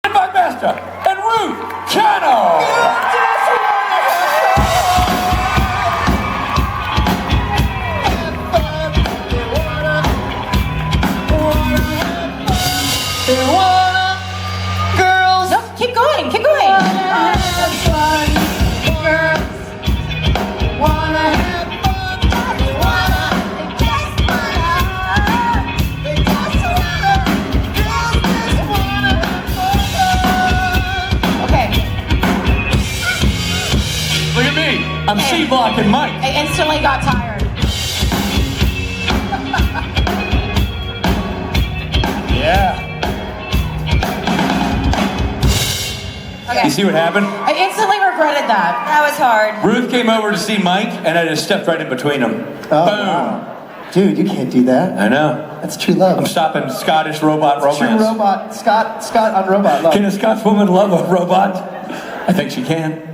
and my master, and Ruth Channel. Girls. No, keep going, keep going. Look at me. I'm C-blocking Mike. I instantly got tired. Yeah. Okay. You see what happened? I instantly regretted that. That was hard. Ruth came over to see Mike, and I just stepped right in between them. Oh, Boom. wow. Dude, you can't do that. I know. That's true love. I'm stopping Scottish robot romance. True robot, Scott on robot love. Can a Scotch woman love a robot? I think she can.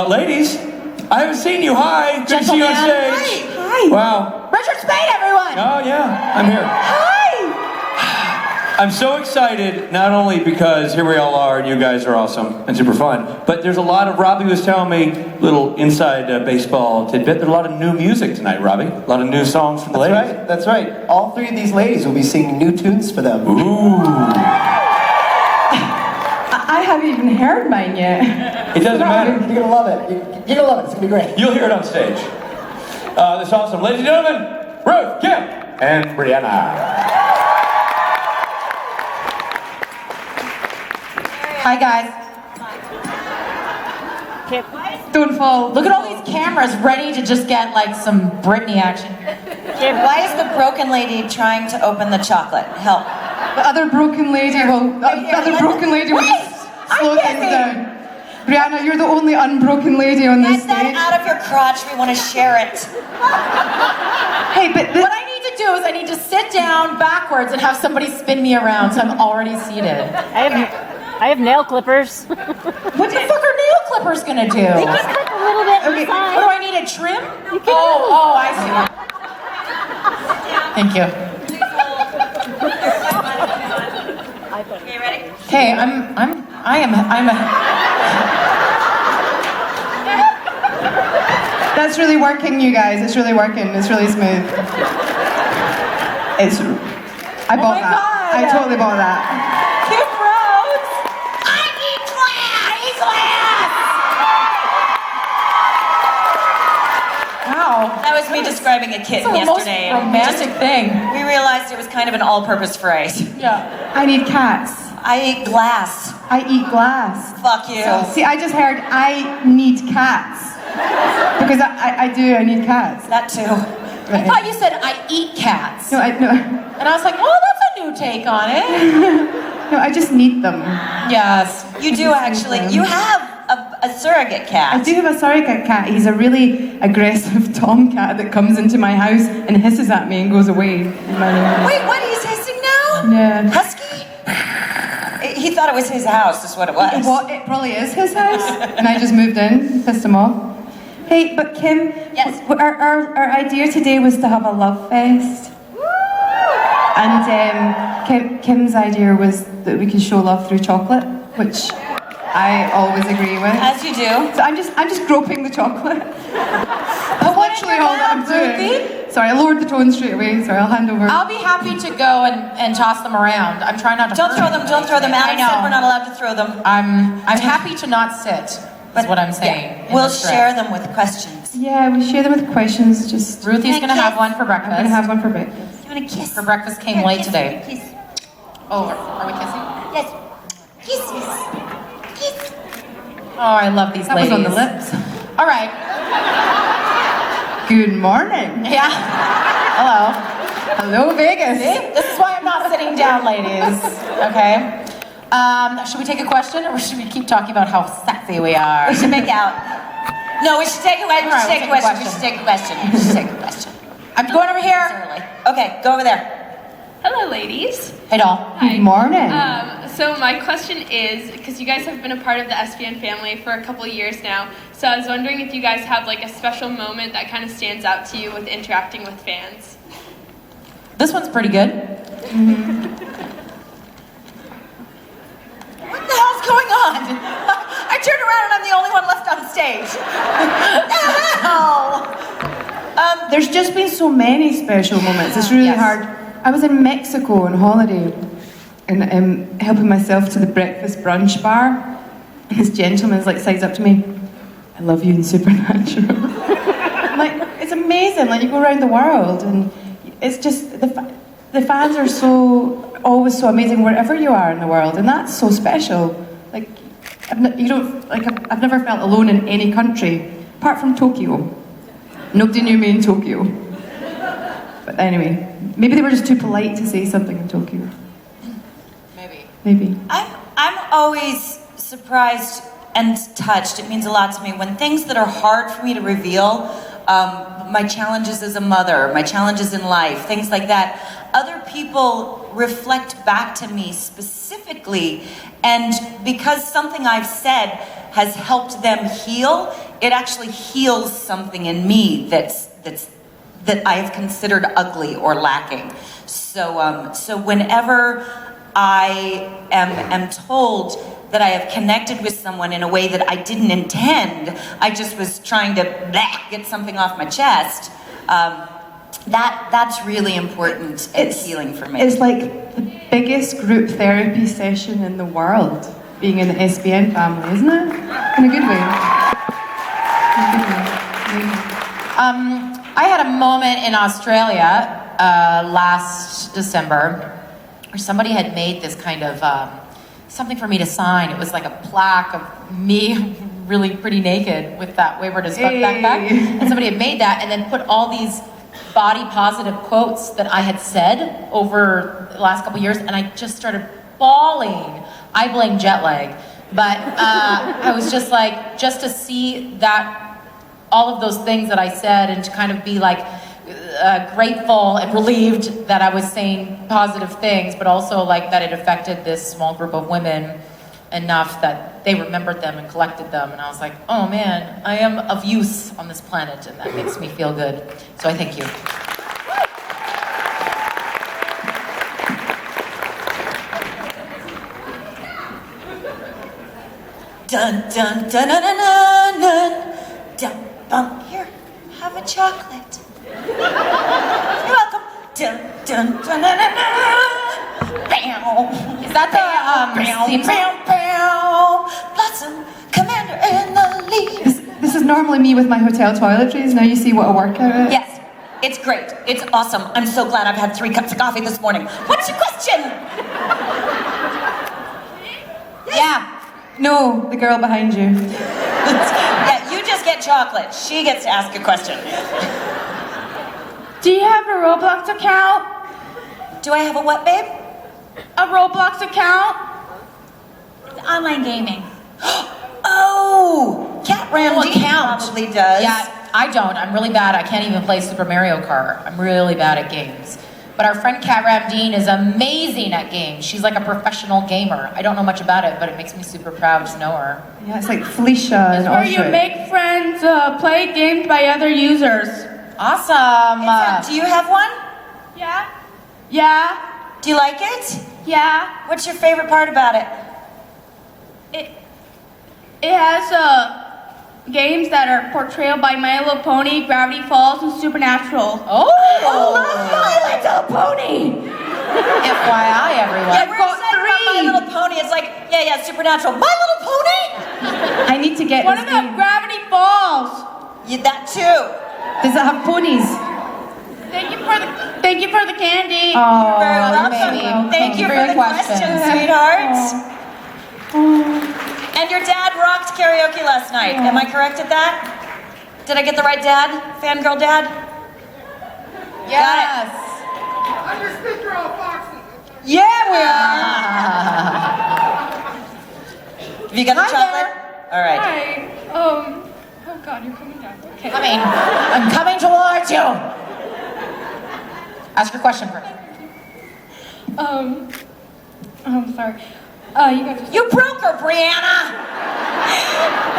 Ladies, I haven't seen you. Hi. Good to see you on Gentleman. stage. Hi. Wow. Richard Spade, everyone. Oh, yeah. I'm here. Hi. I'm so excited, not only because here we all are and you guys are awesome and super fun, but there's a lot of, Robbie was telling me, little inside baseball tidbit, there's a lot of new music tonight, Robbie. A lot of new songs from the ladies. That's right, that's right. All three of these ladies will be singing new tunes for them. Ooh. I haven't even heard mine yet. It doesn't matter. You're gonna love it. You're gonna love it. It's gonna be great. You'll hear it on stage. That's awesome. Ladies and gentlemen, Ruth, Kim, and Briana. Hi, guys. Don't fall. Look at all these cameras ready to just get like some Britney action. Why is the broken lady trying to open the chocolate? Help. The other broken lady will. The other broken lady will just slow I'm things busy. down. Brianna, you're the only unbroken lady on this Get that stage. out of your crotch. We want to share it. Hey, but What I need to do is I need to sit down backwards and have somebody spin me around so I'm already seated. I have nail clippers. What the fuck are nail clippers gonna do? They just cut a little bit on the What side. do I need, a trim? Oh, I see. Thank you. Okay, ready? Okay, I'm a. that's really working, you guys. It's really working. It's really smooth. It's. I bought my that. God. I totally bought that. Kim Rhodes! I need glass! Wow. That was me describing a kitten That's the most yesterday. romantic thing. We realized it was kind of an all-purpose phrase. Yeah. I need cats. I eat glass. I eat glass. Fuck you. See, I just heard I need cats. Because I do, I need cats. That too. I thought you said I eat cats. No, And I was like, oh, that's a new take on it. I just need them. Yes. You do actually. You have a surrogate cat. I do have a surrogate cat. He's a really aggressive tomcat that comes into my house and hisses at me and goes away. Wait, what? He's hissing now? Yeah. Husky? He thought it was his house, is what it was. What? It probably is his house. And I just moved in, pissed him off. Hey, but Kim, Yes. Our idea today was to have a love fest. And Kim's idea was that we can show love through chocolate, which I always agree with. As you do. So I'm just groping the chocolate. That's what in literally your all that I'm mouth, doing. Ruthie? Sorry, I lowered the tone straight away. Sorry, I'll hand over. I'll be happy to go and toss them around. I'm trying not to Don't hurt throw them, don't throw them. I Adam know. said we're not allowed to throw them. I'm happy to not sit, is what I'm saying. Yeah. in We'll this dress. share them with questions. Yeah, we share them with questions. Just Ruthie's gonna have one for breakfast. I'm gonna have one for breakfast. You want a kiss? Her breakfast came Here, late kiss, today. Kiss. Oh, are we kissing? Yes. Kisses. Kiss. Oh, I love these That ladies. was on the lips. All right. Good morning. Yeah. Hello. Hello, Vegas. See? This is why I'm not sitting down, ladies. Okay. Should we take a question, or should we keep talking about how sexy we are? We should make out. No, we should take a question. We All should right, take a we'll question. We should take a question. We should take a question. I'm going over It's here. early. Okay, go over there. Hello, ladies. Hey, doll. Good morning. So my question is, because you guys have been a part of the SPN family for a couple of years now, so I was wondering if you guys have like a special moment that kind of stands out to you with interacting with fans. This one's pretty good. What stage. Ow. There's just been so many special moments. It's really Yes. hard. I was in Mexico on holiday and helping myself to the breakfast brunch bar. And this gentleman's like sides up to me, I love you in Supernatural. I'm like, it's amazing. Like you go around the world and it's just, the fans are always so amazing wherever you are in the world. And that's so special. Like, I've never felt alone in any country, apart from Tokyo. Nobody knew me in Tokyo. But anyway, maybe they were just too polite to say something in Tokyo. Maybe. I'm always surprised and touched. It means a lot to me when things that are hard for me to reveal, my challenges as a mother, my challenges in life, things like that, other people reflect back to me specifically, and because something I've said has helped them heal, it actually heals something in me that I have considered ugly or lacking. So whenever I am told that I have connected with someone in a way that I didn't intend, I just was trying to get something off my chest, that's really important and healing for me. It's like the biggest group therapy session in the world, being in the SBN family, isn't it? In a good way. I had a moment in Australia last December where somebody had made this kind of something for me to sign. It was like a plaque of me really pretty naked with that Wayward as Fuck backpack. And somebody had made that and then put all these body positive quotes that I had said over the last couple years, and I just started bawling. I blame jet lag. But I was just like, just to see that, all of those things that I said, and to kind of be like grateful and relieved that I was saying positive things, but also like that it affected this small group of women enough that they remembered them and collected them. And I was like, oh man, I am of use on this planet, and that makes me feel good. So I thank you. Dun dun dun dun dun dun dun dun. Here, have a chocolate. You're welcome. Dun dun dun dun dun dun. Bow. Is that the theme song? Bow, bow. Blossom, commander in the lead. This is normally me with my hotel toiletries. Now you see what a workout is. Yes, it's great. It's awesome. I'm so glad I've had 3 cups of coffee this morning. What's your question? Yeah. No, the girl behind you. Yeah, you just get chocolate. She gets to ask a question. Do you have a Roblox account? Do I have a what, babe? A Roblox account? Online gaming. Oh, Cat Ramsey account. probably does. Yeah, I don't. I'm really bad. I can't even play Super Mario Kart. I'm really bad at games. But our friend Kat Ramdeen is amazing at games. She's like a professional gamer. I don't know much about it, but it makes me super proud to know her. Yeah, it's like Felicia and Where you Austria. make friends play games by other users. Awesome. Do you have one? Yeah? Yeah? Do you like it? Yeah? What's your favorite part about it? It has games that are portrayed by My Little Pony, Gravity Falls, and Supernatural. Oh! My Little Pony! FYI, everyone. Yeah, we're excited about My Little Pony. It's like, yeah, Supernatural. My Little Pony? I need to get What this about game. Gravity Falls? Yeah, that too. Does it have ponies? Thank you for the candy. Oh, Very welcome. maybe. Thank you for the question, sweetheart. And your dad rocked karaoke last night. Am I correct at that? Did I get the right dad? Fangirl dad? Yes. Yeah, we are. Have you got the Hi chocolate? All right. Hi. Oh God, you're coming down. Okay. I'm coming towards you. Ask your question first. I'm sorry. You guys. You broke her, Briana.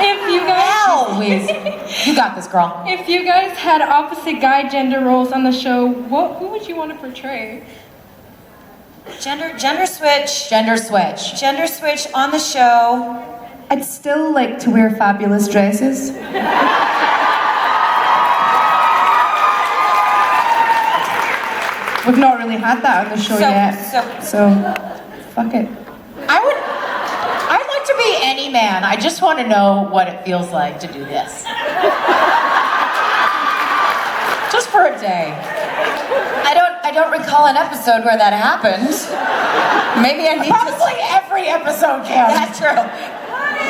If you guys. Louise, you got this, girl. If you guys had opposite guy gender roles on the show, who would you want to portray? Gender switch. Gender switch. Gender switch on the show. I'd still like to wear fabulous dresses. We've not really had that on the show yet, so fuck it. I'd like to be any man. I just want to know what it feels like to do this. Just for a day. I don't recall an episode where that happened. Maybe I need Probably every episode, Kim. That's true.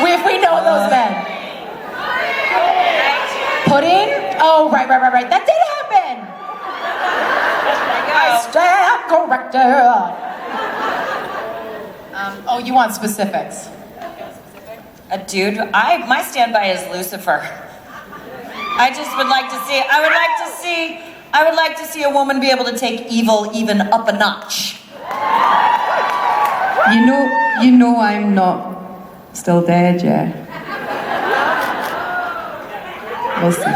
If we know those men. Pudding? Oh, right. That did happen. I stand corrected. Oh, you want specifics? Dude, my standby is Lucifer. I just would like to see. I would like to see a woman be able to take evil even up a notch. You know I'm not still dead, yeah. We'll see.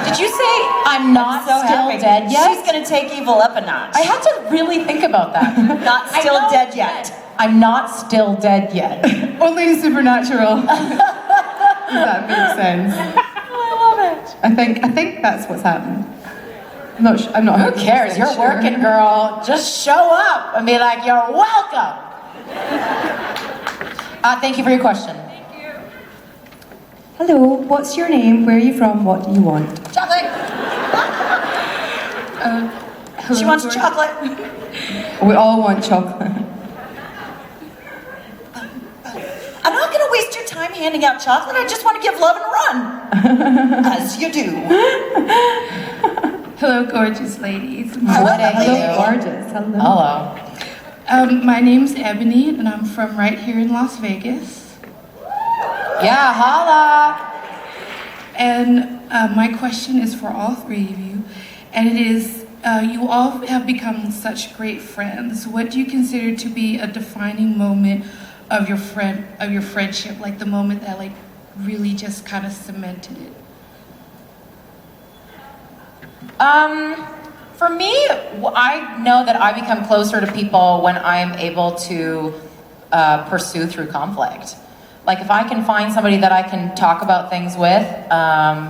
Did you say I'm not So still happy. dead yet? She's gonna take evil up a notch. I had to really think about that. Not I still know dead yet. I'm not still dead yet. Only in Supernatural. Does that make sense? I love it. I think that's what's happened. I'm not. Who cares? You're sure. working, girl. Just show up and be like, you're welcome. Thank you for your question. Hello, what's your name? Where are you from? What do you want? Chocolate. She wants chocolate. We all want chocolate. I'm not gonna waste your time handing out chocolate. I just want to give love and run. As you do. Hello, gorgeous ladies. What are Hello, you? gorgeous. Hello. Hello. My name's Ebony, and I'm from right here in Las Vegas. Yeah, holla. And my question is for all three of you, and it is, you all have become such great friends. What do you consider to be a defining moment of your friendship, like the moment that like really just kind of cemented it? For me, I know that I become closer to people when I'm able to pursue through conflict. Like if I can find somebody that I can talk about things with,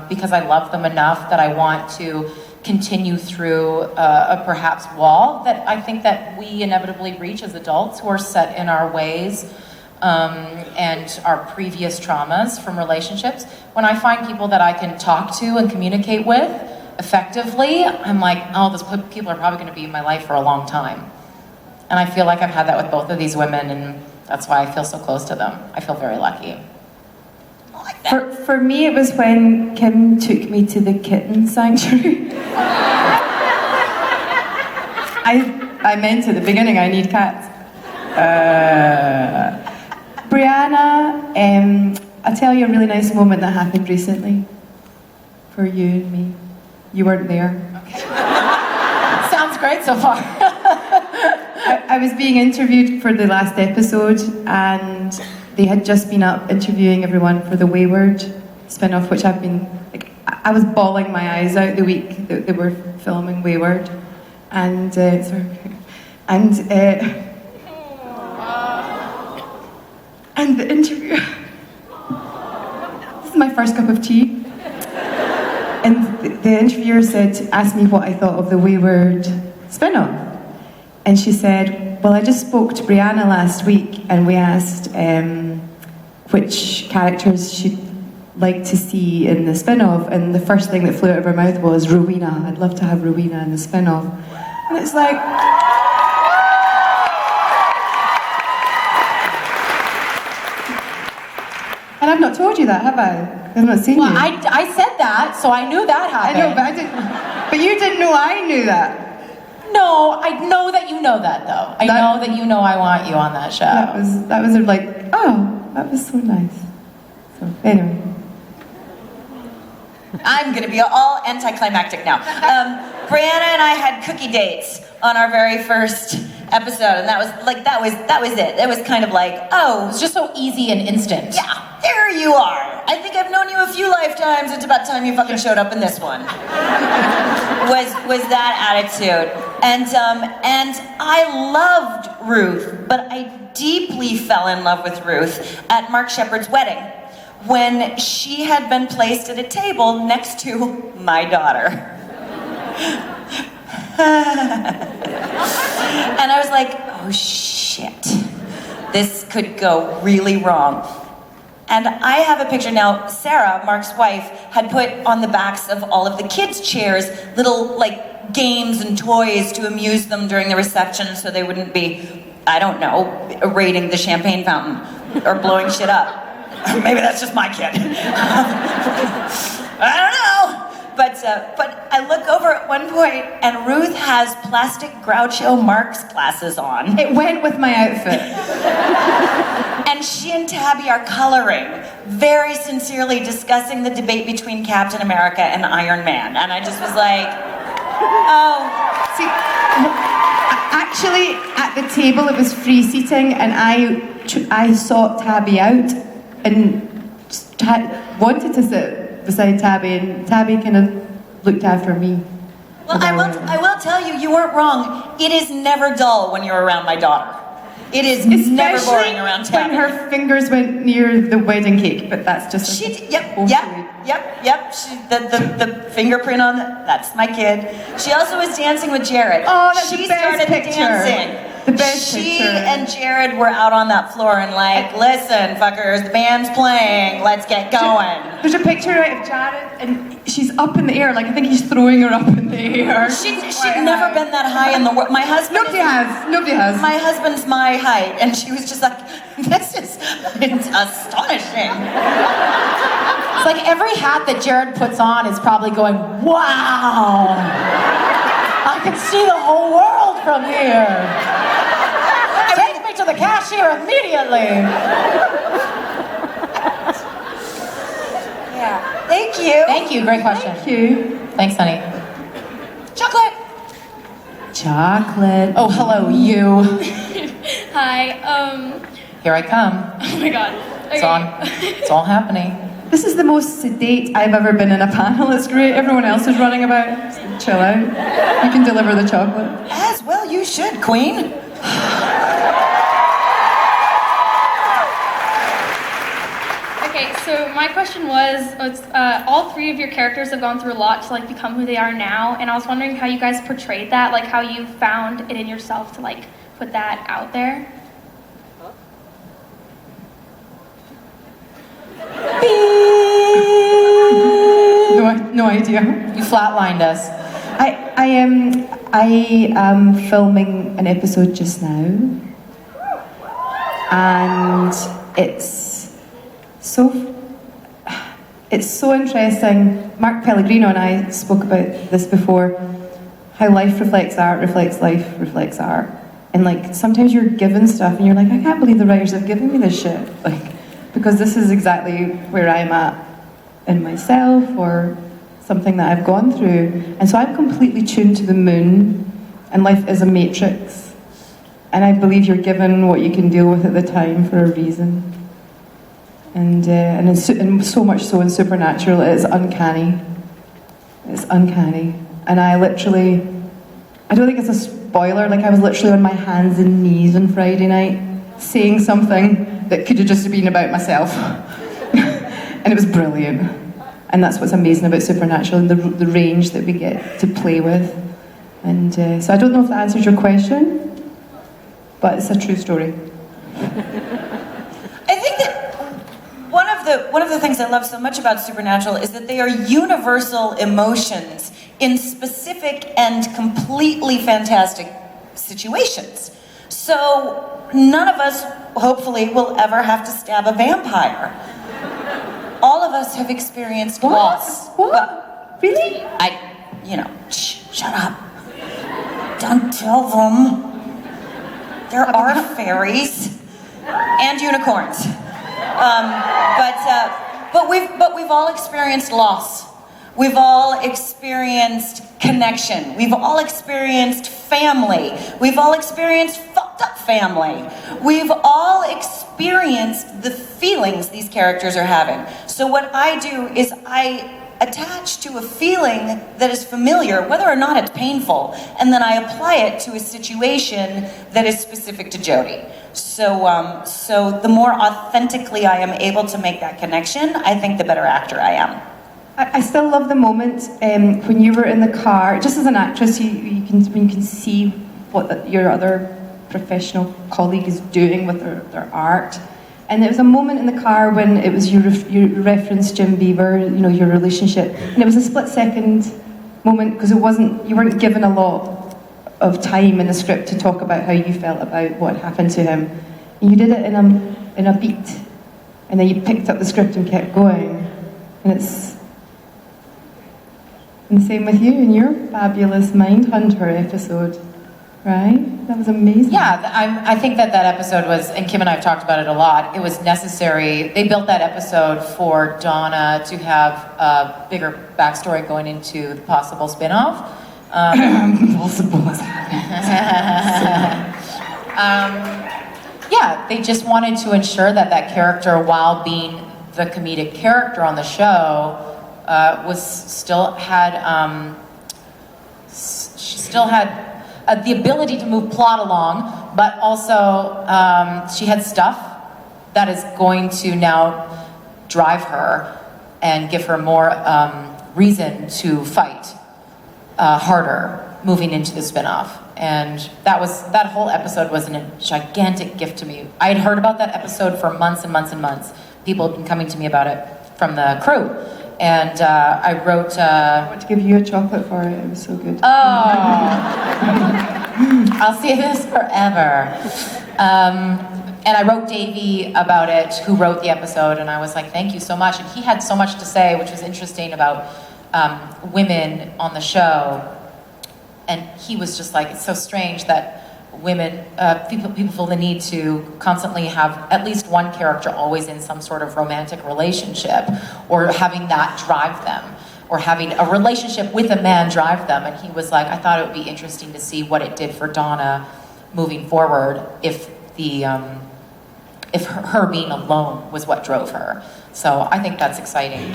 because I love them enough that I want to continue through a perhaps wall that I think that we inevitably reach as adults who are set in our ways and our previous traumas from relationships. When I find people that I can talk to and communicate with effectively, I'm like, oh, those people are probably going to be in my life for a long time. And I feel like I've had that with both of these women, and that's why I feel so close to them. I feel very lucky. I like that. For me, it was when Kim took me to the kitten sanctuary. I meant at the beginning, I need cats. Briana, I'll tell you a really nice moment that happened recently for you and me. You weren't there. Sounds great so far. I was being interviewed for the last episode, and they had just been up interviewing everyone for the Wayward spin-off, which I've been, like, I was bawling my eyes out the week that they were filming Wayward. And, and the interview, this is my first cup of tea. And the interviewer asked me what I thought of the Wayward spin-off. And she said, well, I just spoke to Briana last week and we asked which characters she'd like to see in the spin-off. And the first thing that flew out of her mouth was Rowena. I'd love to have Rowena in the spin-off. And it's like... And I've not told you that, have I? I've not seen Well, you. I said that, so I knew that I happened. know, but I didn't. But you didn't know I knew that. No, I know that you know that, though. I know that you know I want you on that show. That was like, oh, that was so nice. So anyway. I'm gonna be all anticlimactic now. Briana and I had cookie dates on our very first episode, and that was it. It was kind of like, oh, It's just so easy and instant. yeah, there you are. I think I've known you a few lifetimes. It's about time you fucking showed up in this one. Was that attitude. And I loved Ruth, but I deeply fell in love with Ruth at Mark Shepard's wedding when she had been placed at a table next to my daughter. And I was like, oh shit, this could go really wrong. And I have a picture now. Sarah, Mark's wife, had put on the backs of all of the kids' chairs little like games and toys to amuse them during the reception so they wouldn't be, I don't know, raiding the champagne fountain or blowing shit up. Maybe that's just my kid. I don't know. But I look over at one point and Ruth has plastic Groucho Marx glasses on. It went with my outfit. And she and Tabby are coloring, very sincerely discussing the debate between Captain America and Iron Man. And I just was like, oh. See, actually, at the table it was free seating, and I sought Tabby out and wanted to sit beside Tabby, and Tabby kind of looked after me. Well, I will tell you, you weren't wrong. It is never dull when you're around my daughter. It is never boring around Tabby. When her fingers went near the wedding cake, but that's just... Yep. The fingerprint on that's my kid. She also was dancing with Jared. Oh, that's she the best started picture. dancing. The best she picture. and Jared were out on that floor and like, listen, fuckers, the band's playing. Let's get going. There's a picture of Jared, and she's up in the air. Like, I think he's throwing her up in the air. She'd never been that high in the world. My husband. Nobody has. My husband's my height, and she was just like, this is astonishing. It's like every hat that Jared puts on is probably going, wow! I can see the whole world from here. Take me to the cashier immediately. Yeah. Thank you. Thank you. Great question. Thank you. Thanks, honey. Chocolate. Chocolate. Oh, hello, you. Hi. Here I come. Oh my God. Okay. It's on. It's all happening. This is the most sedate I've ever been in a panel. It's great. Everyone else is running about. So chill out. You can deliver the chocolate. As well you should, Queen. Okay, so my question was, all three of your characters have gone through a lot to like become who they are now, and I was wondering how you guys portrayed that, like how you found it in yourself to like put that out there. No idea. You flatlined us. I am filming an episode just now, and it's so interesting. Mark Pellegrino and I spoke about this before. How life reflects art, reflects life, reflects art, and like sometimes you're given stuff and you're like, I can't believe the writers have given me this shit, like because this is exactly where I'm at in myself or something that I've gone through. And so I'm completely tuned to the moon, and life is a matrix. And I believe you're given what you can deal with at the time for a reason. And so much so in Supernatural, it's uncanny. It's uncanny. And I don't think it's a spoiler, like I was literally on my hands and knees on Friday night, saying something that could have just been about myself. And it was brilliant. And that's what's amazing about Supernatural, and the range that we get to play with. And so I don't know if that answers your question, but it's a true story. I think that one of the things I love so much about Supernatural is that they are universal emotions in specific and completely fantastic situations. So none of us, hopefully, will ever have to stab a vampire. All of us have experienced loss. What? Really? Shut up. Don't tell them. There are fairies and unicorns. But we've all experienced loss. We've all experienced connection. We've all experienced family. We've all experienced fucked up family. We've all experienced the feelings these characters are having. So what I do is I attach to a feeling that is familiar, whether or not it's painful, and then I apply it to a situation that is specific to Jodie. So the more authentically I am able to make that connection, I think the better actor I am. I still love the moment when you were in the car. Just as an actress, you can see what your other professional colleague is doing with their art. And there was a moment in the car when it was you referenced Jim Beaver, your relationship, and it was a split-second moment because you weren't given a lot of time in the script to talk about how you felt about what happened to him. And you did it in a beat, and then you picked up the script and kept going. And the same with you in your fabulous Mindhunter episode, right? That was amazing. Yeah, I think that episode was, and Kim and I have talked about it a lot, it was necessary. They built that episode for Donna to have a bigger backstory going into the possible spin-off. Yeah, they just wanted to ensure that character, while being the comedic character on the show, she still had the ability to move plot along, but also she had stuff that is going to now drive her and give her more reason to fight harder moving into the spinoff. And that whole episode was a gigantic gift to me. I had heard about that episode for months and months and months. People had been coming to me about it from the crew. And I wrote... I want to give you a chocolate for it. It was so good. Oh. I'll see this forever. And I wrote Davey about it, who wrote the episode, and I was like, thank you so much. And he had so much to say, which was interesting about women on the show. And he was just like, it's so strange that women, people feel the need to constantly have at least one character always in some sort of romantic relationship, or having that drive them, or having a relationship with a man drive them. And he was like, I thought it would be interesting to see what it did for Donna moving forward if her being alone was what drove her. So I think that's exciting.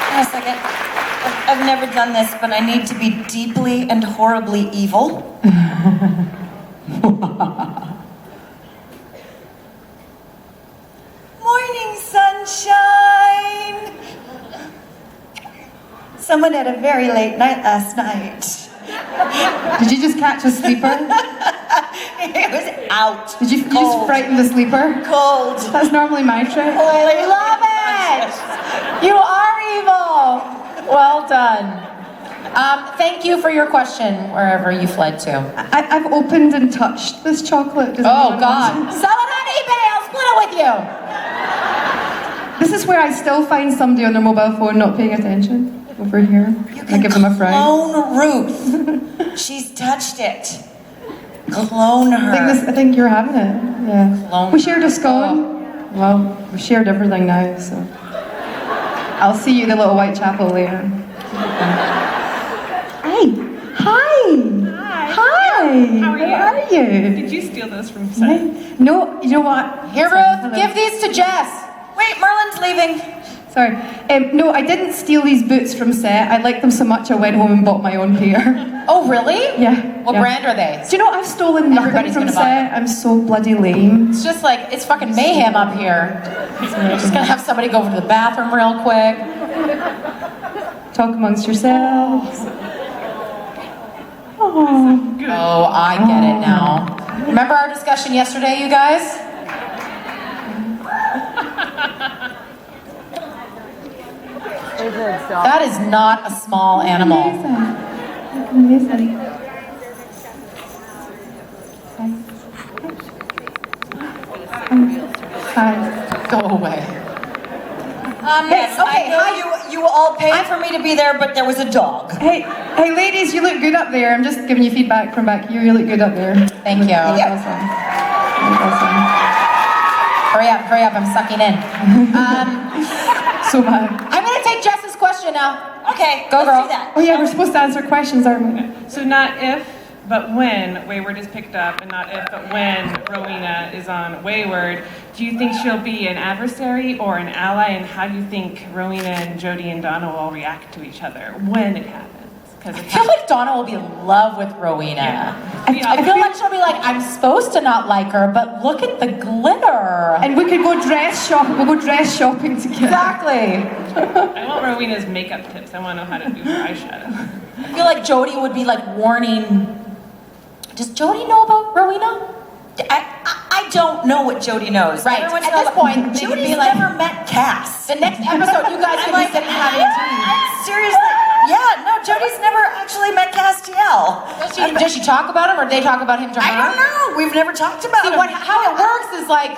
Hang on a second. I've never done this, but I need to be deeply and horribly evil. Morning, sunshine! Someone had a very late night last night. Did you just catch a sleeper? It was out. Did you just frighten the sleeper? Cold. That's normally my trick. Holy Love it! You are evil! Well done. Thank you for your question, wherever you fled to. I've opened and touched this chocolate. Does Oh, anyone God. want Sell it on eBay. I'll split it with you. some? This is where I still find somebody on their mobile phone not paying attention. Over here. I give them a fry. Clone Ruth. She's touched it. Clone her. I think you're having it. Yeah. Clone We shared a scone. Well, we shared everything now, so. I'll see you in the little Whitechapel later. Hi. How are you? you? Did you steal those from set? No, you know what? Here, Ruth, give these to Jess. Wait, Merlin's leaving. Sorry. No, I didn't steal these boots from set. I liked them so much I went home and bought my own pair. Oh, really? Yeah. What yeah. brand are they? Do you know I've stolen nothing Everybody's from gonna buy set? I'm so bloody lame. It's just like, it's fucking mayhem up here. You're just gonna have somebody go over to the bathroom real quick. Talk amongst yourselves. Oh. Oh, I get it now. Remember our discussion yesterday, you guys? That is not a small animal. Amazing. Hi. Go away. Yes, okay, I know you all paid for me to be there, but there was a dog. Hey, ladies, you look good up there. I'm just giving you feedback from back here. You look good up there. Thank you. That was awesome. That was awesome. Hurry up, I'm sucking in. So bad. I'm gonna take Jess's question now. Okay, Go, let's girl. do that. Oh yeah, we're supposed to answer questions, aren't we? So not if, but when Wayward is picked up, and not if, but when Rowena is on Wayward, do you think she'll be an adversary or an ally, and how do you think Rowena and Jody and Donna will all react to each other when it happens? Because I feel like Donna will be in love with Rowena. Yeah. I feel like she'll be like, I'm supposed to not like her, but look at the glitter. And we could go dress shopping. We'll go dress shopping together. Exactly. I want Rowena's makeup tips. I want to know how to do her eyeshadow. I feel like Jody would be like warning. Does Jody know about Rowena? I don't know what Jody knows. Right. Everyone's At this point, they could Jody's be like, never met Cass. the next episode, you guys could be sitting having tea. Seriously? Yeah, no, Jody's never actually met Castiel. Does she talk about him, or they talk about him to her? I don't know. We've never talked about See, him. how it works is like,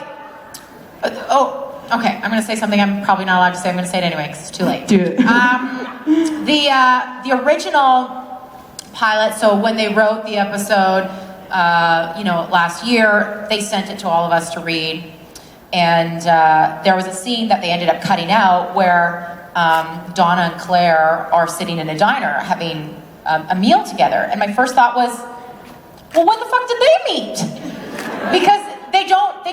okay, I'm gonna say something I'm probably not allowed to say. I'm gonna say it anyway because it's too late. Do it. The original pilot. So when they wrote the episode, last year, they sent it to all of us to read, and there was a scene that they ended up cutting out where Donna and Claire are sitting in a diner having a meal together, and my first thought was, well, when the fuck did they meet? Because they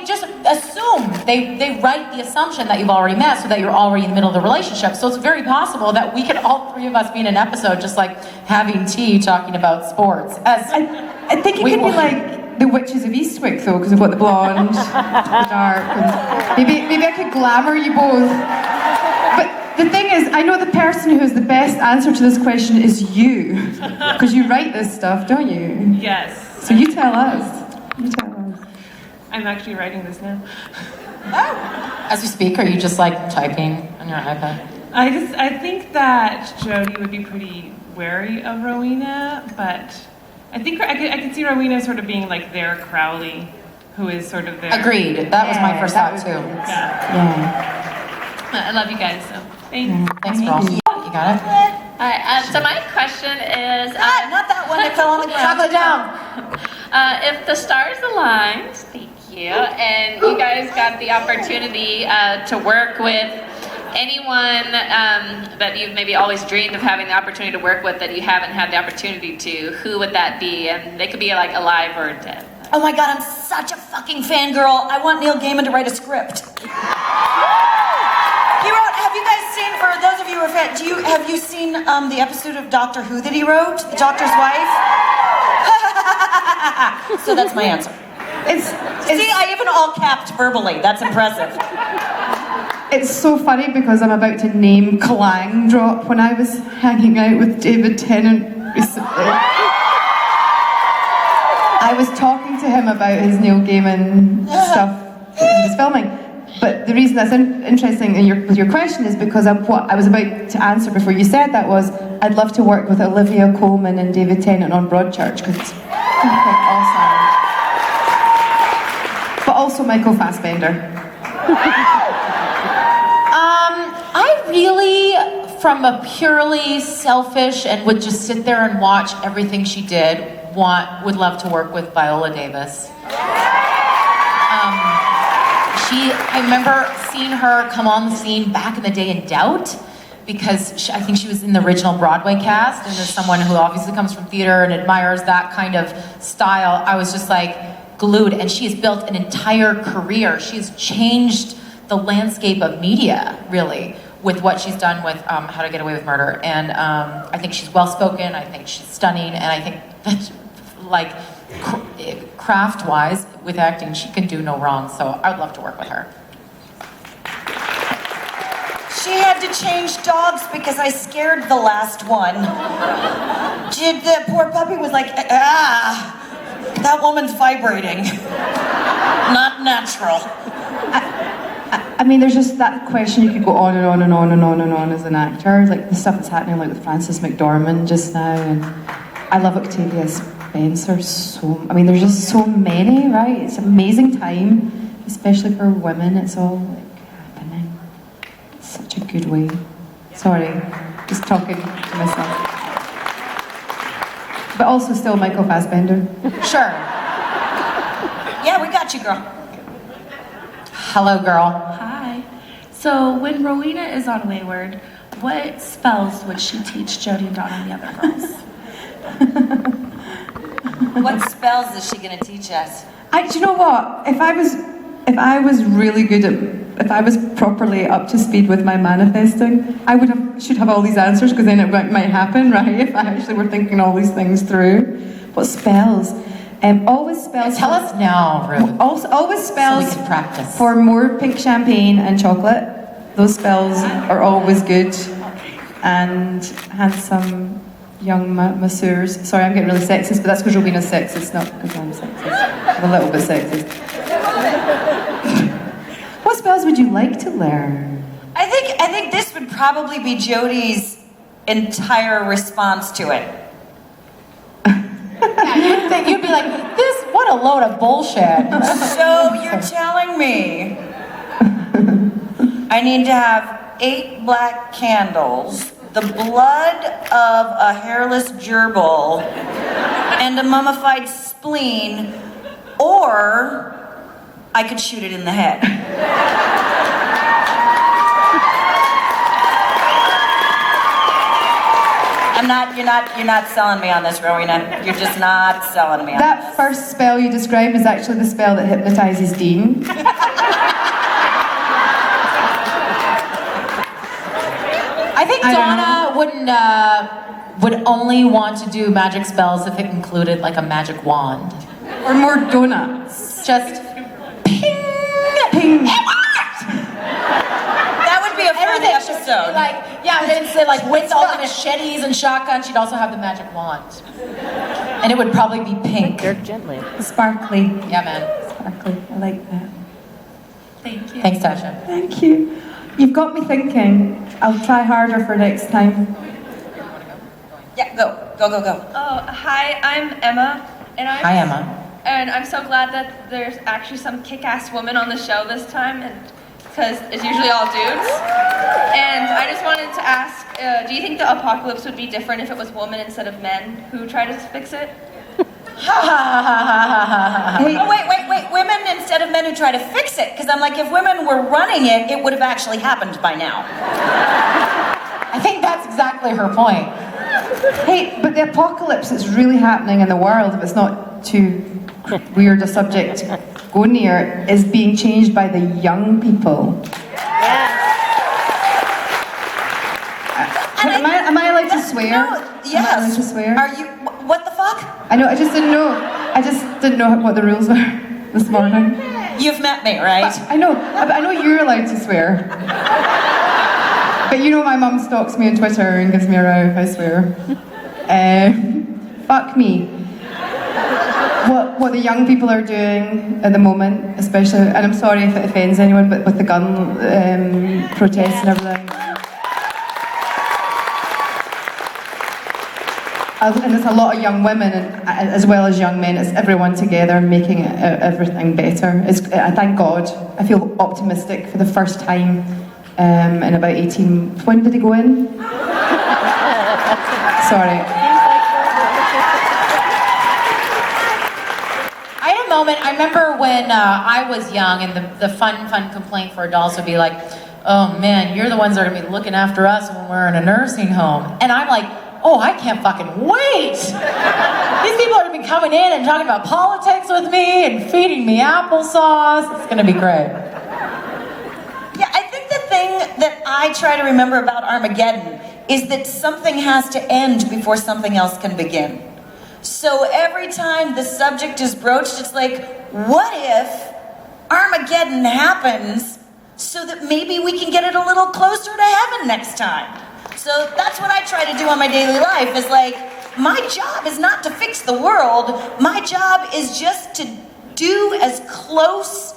just assume, they write the assumption that you've already met so that you're already in the middle of the relationship. So it's very possible that we could all three of us be in an episode just like having tea talking about sports. I think it could be like the Witches of Eastwick, though, because we've got the blonde, the dark, and maybe I could glamour you both. But the thing is, I know the person who has the best answer to this question is you, because you write this stuff, don't you? Yes. So you tell us. You tell us. I'm actually writing this now. As we speak, are you just like typing on your iPad? I think that Jody would be pretty wary of Rowena, but I think I could see Rowena sort of being like their Crowley, who is sort of their... Agreed. That was my first thought too. Yeah. I love you guys, so thanks. Thanks, girl. You got it? Alright, so my question is... not that one that fell on the ground. Chocolate down. If the stars aligned, thank you, and you guys got the opportunity to work with anyone that you've maybe always dreamed of having the opportunity to work with that you haven't had the opportunity to, who would that be? And they could be like alive or dead. Oh my God, I'm such a fucking fangirl. I want Neil Gaiman to write a script. He wrote, have you guys seen, for those of you who are fans, have you seen the episode of Doctor Who that he wrote? The Doctor's Wife? So that's my answer. See, I even all capped verbally. That's impressive. It's so funny because I'm about to name Clang Drop when I was hanging out with David Tennant recently. I was talking to him about his Neil Gaiman stuff that he was filming. But the reason that's interesting with your question is because what I was about to answer before you said that was, I'd love to work with Olivia Colman and David Tennant on Broadchurch because it's fucking awesome. But also Michael Fassbender. I really, from a purely selfish and would just sit there and watch everything she did, would love to work with Viola Davis. I remember seeing her come on the scene back in the day in Doubt, because I think she was in the original Broadway cast, and as someone who obviously comes from theater and admires that kind of style, I was just like glued, and she has built an entire career. She has changed the landscape of media, really, with what she's done with How to Get Away with Murder. And I think she's well-spoken, I think she's stunning, and I think that, like, craft-wise, with acting, she can do no wrong, so I would love to work with her. She had to change dogs because I scared the last one. The poor puppy was like, that woman's vibrating. Not natural. I mean, there's just that question you could go on and on and on and on and on as an actor, like the stuff that's happening like with Frances McDormand just now, and I love Octavia Spencer there's just so many, right? It's an amazing time, especially for women. It's all like happening. It's such a good way. Sorry, just talking to myself. But also still Michael Fassbender. Sure. Yeah, we got you, girl. Hello, girl. Hi. So when Rowena is on Wayward, what spells would she teach Jody and Donna and the other girls? What spells is she going to teach us? Do you know what? If I was really good at, if I was properly up to speed with my manifesting, should have all these answers, because then it might happen, right? If I actually were thinking all these things through. What spells? Always spells. Tell us now, Ruth. Always spells so we can practice. for more pink champagne and chocolate. Those spells are always good. And handsome young masseurs. Sorry, I'm getting really sexist, but that's because Rowena's sexist, not because I'm sexist. I'm a little bit sexist. What spells would you like to learn? I think this would probably be Jodie's entire response to it. Yeah, you'd be like, what a load of bullshit. So you're telling me I need to have 8 black candles, the blood of a hairless gerbil, and a mummified spleen, or I could shoot it in the head. You're not selling me on this, Rowena. You're just not selling me on That this. first spell you described is actually the spell that hypnotizes Dean. I think Donna would only want to do magic spells if it included like a magic wand. Or more donuts. Just ping, Ping. it worked! That would be a fun Everything should be episode. like, yeah, instead like with all the machetes and shotguns, she'd also have the magic wand. And it would probably be pink. Sparkly. Yeah, man. Sparkly. I like that. Thank you. Thanks, Tasha. Thank you. You've got me thinking. I'll try harder for next time. Yeah, go. Oh, hi, I'm Emma. And Hi, Emma. And I'm so glad that there's actually some kick-ass woman on the show this time, and because it's usually all dudes. And I just wanted to ask, do you think the apocalypse would be different if it was women instead of men who try to fix it? Hey, oh, wait. Women instead of men who try to fix it. Because I'm like, if women were running it, it would have actually happened by now. I think that's exactly her point. Hey, but the apocalypse is really happening in the world, if it's not too weird a subject to go near, is being changed by the young people. Am I allowed to swear? No, yes. Am I allowed to swear? Are you, what the fuck? I know, I just didn't know what the rules were this morning. You've met me, right? I know you're allowed to swear. But you know my mum stalks me on Twitter and gives me a row if I swear. Fuck me. What the young people are doing at the moment, especially, and I'm sorry if it offends anyone, but with the gun protests and everything. And it's a lot of young women, and as well as young men. It's everyone together making everything better. I thank God. I feel optimistic for the first time in about 18. When did he go in? Sorry. I had a moment, I remember when I was young, and the fun complaint for adults would be like, oh man, you're the ones that are gonna be looking after us when we're in a nursing home. And I'm like, oh, I can't fucking wait! These people are gonna be coming in and talking about politics with me and feeding me applesauce. It's gonna be great. Yeah, I think the thing that I try to remember about Armageddon is that something has to end before something else can begin. So every time the subject is broached, it's like, what if Armageddon happens so that maybe we can get it a little closer to heaven next time? So that's what I try to do on my daily life, is like, my job is not to fix the world. My job is just to do as close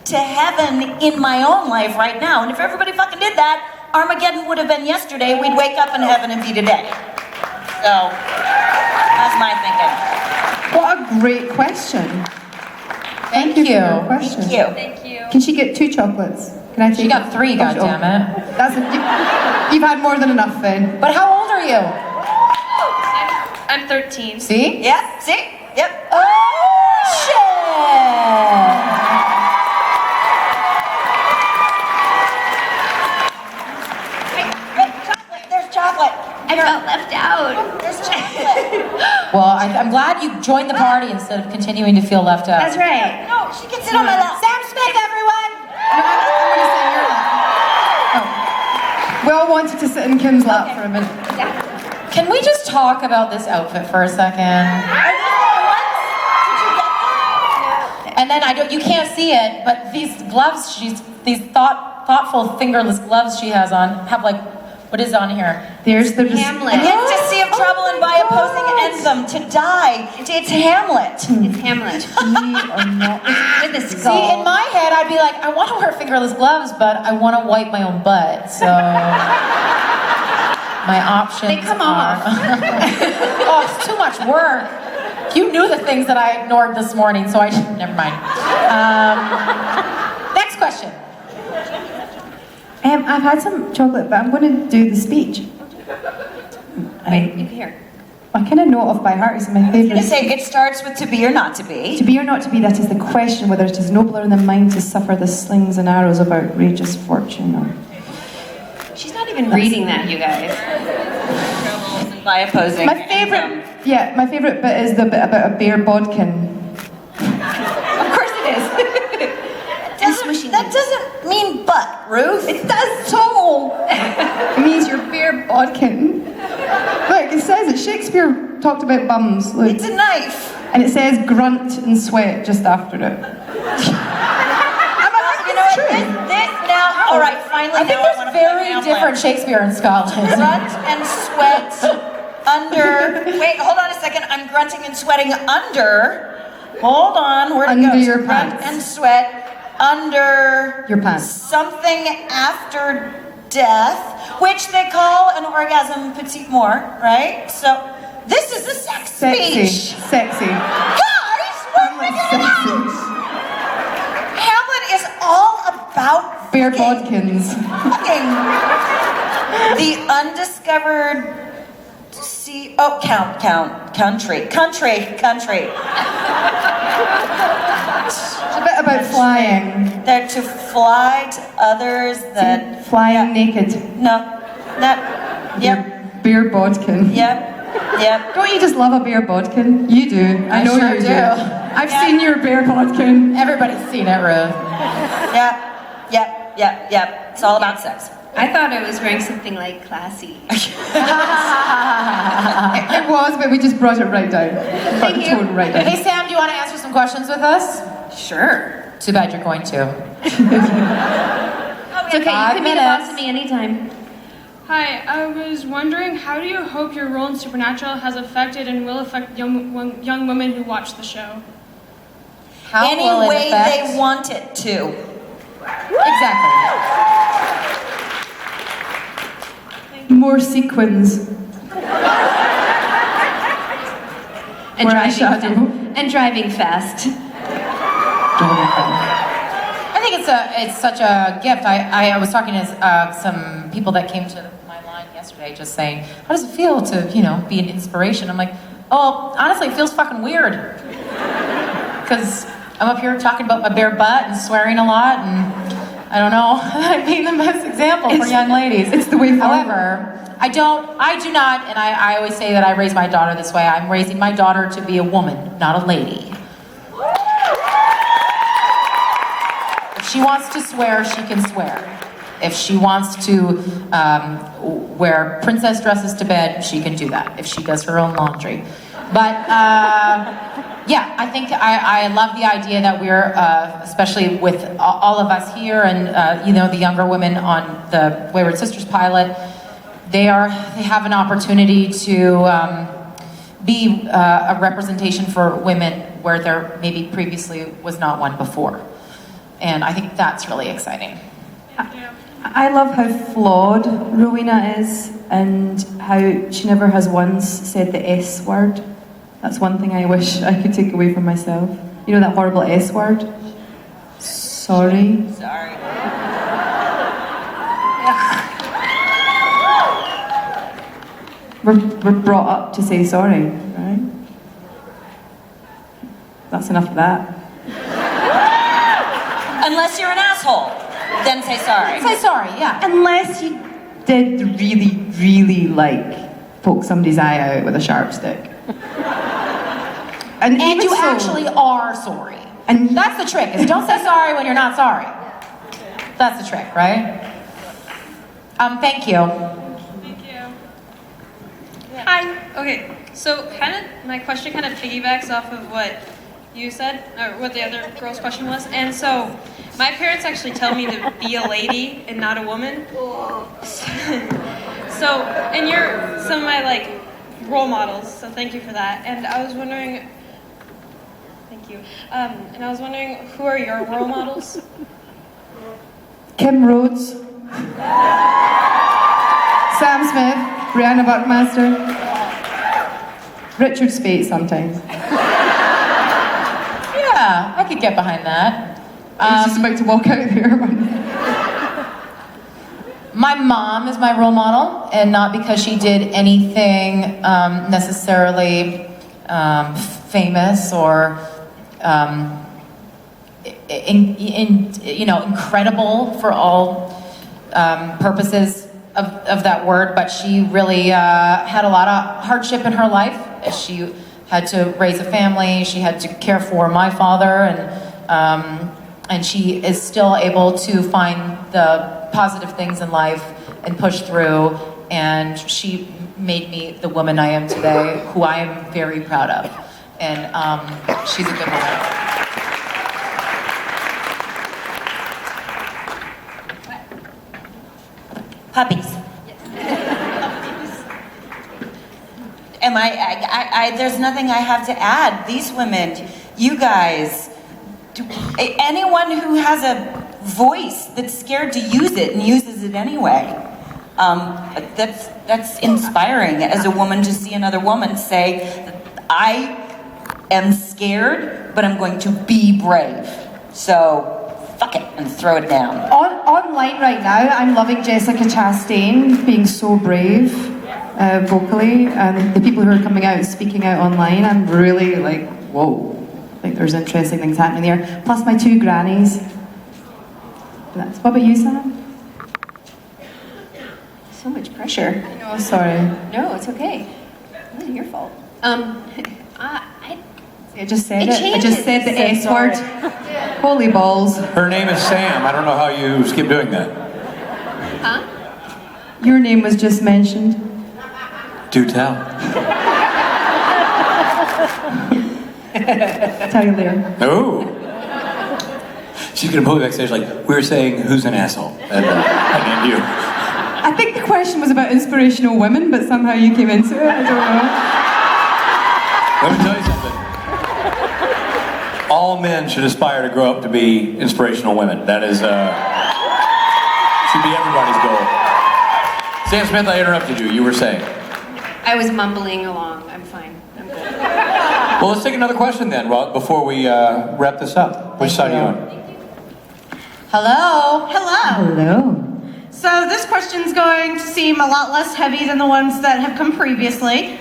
to heaven in my own life right now. And if everybody fucking did that, Armageddon would have been yesterday. We'd wake up in heaven and be today. So that's my thinking. What a great question. Thank you for your question. Thank you. Thank you. Can she get 2 chocolates? Can I take She got 3, goddammit. You've had more than enough then. But how old are you? I'm 13. See? Yeah, see? Yep. Oh, shit! Hey, chocolate. There's chocolate. I felt left out. There's chocolate. Well, I'm glad you joined the party instead of continuing to feel left out. That's right. No, she can sit on my lap. Sam Smith, everyone! I'm going to sit in your lap. Oh. We all wanted to sit in Kim's lap for a minute. Can we just talk about this outfit for a second? And then you can't see it, but these gloves, these thoughtful fingerless gloves she has on, have like, what is on here? There's the Hamlet. Ecstasy of trouble and by opposing anthem, to die. It's Hamlet. It's Hamlet. With a skull. See, in my head, I'd be like, I want to wear fingerless gloves, but I want to wipe my own butt, so my options They come are... off. Oh, it's too much work. You knew the things that I ignored this morning, so never mind. Next question. I've had some chocolate, but I'm going to do the speech. Wait, you can hear. I kind of know it off by heart. It's my I'm favourite. gonna say it starts with to be or not to be. To be or not to be, that is the question, whether it is nobler in the mind to suffer the slings and arrows of outrageous fortune or... She's not even reading that, you guys. By opposing. My favourite bit is the bit about a bear bodkin. Of course it is. That doesn't mean butt, Ruth. It does so! It means your bear bodkin. Look, it says that Shakespeare talked about bums. Look. It's a knife. And it says grunt and sweat just after it. All right, finally. I think there's very different Shakespeare in Scotland. Grunt and sweat under. Wait, hold on a second. I'm grunting and sweating under. Hold on. Where to go? Under your Grunt pants. and sweat under Your pants. something after death, which they call an orgasm petit mort, right? So this is a sex Sexy. speech. Sexy. Guys, we're figuring it out. Hamlet is all about Bear bodkins. fucking the undiscovered sea. Oh, country. It's a bit about flying. They're to fly to others that Flying naked. no, that yep, Bear bodkin. yep. Don't you just love a bear bodkin? You do. I know sure you do. I've seen your bear bodkin. Everybody's seen it, Ruth. Yep. It's all about sex. I thought I was wearing something like classy. It was, but we just brought it right down. Brought the tone right down. Hey, Sam, do you want to answer some questions with us? Sure. Too bad you're going to. It's okay, you 5 can be the boss minutes. of me anytime. Hi, I was wondering, how do you hope your role in Supernatural has affected and will affect young women who watch the show? How Any will it way affect- they want it to. Exactly. More sequins. And Where I driving, shadow. and driving fast. I think it's such a gift. I was talking to some people that came to my line yesterday, just saying, how does it feel to be an inspiration? I'm like, oh, honestly, it feels fucking weird, because I'm up here talking about my bare butt and swearing a lot, and I don't know. I'm being the best example for young ladies. It's the way forward. However, I do not, and I always say that I raise my daughter this way. I'm raising my daughter to be a woman, not a lady. If she wants to swear, she can swear. If she wants to wear princess dresses to bed, she can do that. If she does her own laundry. But yeah, I think I love the idea that we're, especially with all of us here and the younger women on the Wayward Sisters pilot, they have an opportunity to be a representation for women where there maybe previously was not one before. And I think that's really exciting. I love how flawed Rowena is and how she never has once said the S word. That's one thing I wish I could take away from myself. You know that horrible S word? Sorry. Sorry. We're brought up to say sorry, right? That's enough of that. Unless you're an asshole, then say sorry. Say sorry, yeah. Unless you did really, really poke somebody's eye out with a sharp stick. And And even you so- actually are sorry. And That's the trick, is don't say sorry when you're not sorry. That's the trick, right? Thank you. Thank you. Hi. Okay, so my question kind of piggybacks off of what you said, or what the other girl's question was. And so, my parents actually tell me to be a lady and not a woman. So, and you're some of my like role models, so thank you for that. And I was wondering, thank you. And I was wondering, who are your role models? Kim Rhodes, Sam Smith, Briana Buckmaster, Richard Speight sometimes. Yeah, I could get behind that. I was just about to walk out there. My mom is my role model, and not because she did anything necessarily famous or incredible for all purposes of that word, but she really had a lot of hardship in her life. She had to raise a family, she had to care for my father, and she is still able to find the positive things in life and push through, and she made me the woman I am today, who I am very proud of. And she's a good woman. Puppies. There's nothing I have to add. These women, you guys, anyone who has a voice that's scared to use it and uses it anyway. That's inspiring as a woman to see another woman say, I am scared, but I'm going to be brave. So fuck it and throw it down. Online right now, I'm loving Jessica Chastain being so brave vocally, and the people who are coming out and speaking out online, I'm really like, whoa. I think there's interesting things happening there. Plus my two grannies. What about you, Sam? So much pressure. Oh, sorry. No, it's okay. It wasn't your fault. I just said It it. I just changes. said the So S sorry. word. Holy balls. Her name is Sam. I don't know how you skip doing that. Huh? Your name was just mentioned. Do tell. Tell you later. Oh. She's gonna move backstage like, we were saying, who's an asshole? And I named you. I think the question was about inspirational women, but somehow you came into it. I don't know. Let me tell you something. All men should aspire to grow up to be inspirational women. That is, should be everybody's goal. Sam Smith, I interrupted you. You were saying. I was mumbling along. I'm fine. I'm good. Well, let's take another question then, before we wrap this up. Which side are you on? Hello. Hello. Hello. So this question's going to seem a lot less heavy than the ones that have come previously.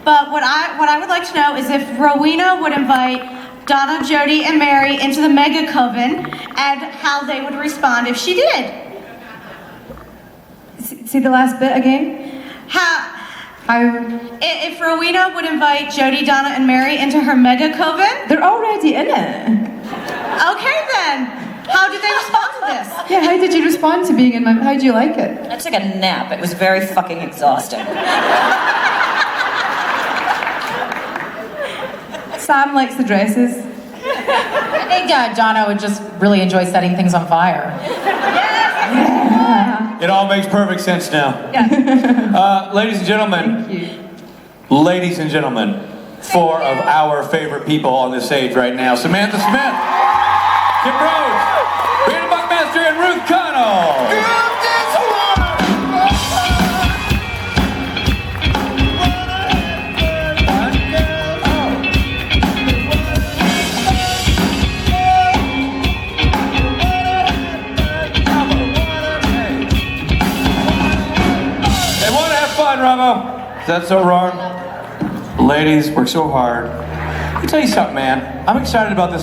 But what I would like to know is if Rowena would invite Donna, Jody, and Mary into the Mega Coven, and how they would respond if she did. See the last bit again? How if Rowena would invite Jody, Donna, and Mary into her Mega Coven? They're already in it. Okay then. How did they respond to this? Yeah, how did you respond to being in my... How did you like it? I took a nap. It was very fucking exhausting. Sam likes the dresses. I think Donna would just really enjoy setting things on fire. Yeah. It all makes perfect sense now. Yeah. Ladies and gentlemen. Thank you. Ladies and gentlemen, four of our favorite people on this stage right now. Samantha Smith, Kim Rhodes, Briana Buckmaster, and Ruth Connell. They want to have fun, Ramo. Is that so wrong? Ladies, work so hard. Let me tell you something, man. I'm excited about this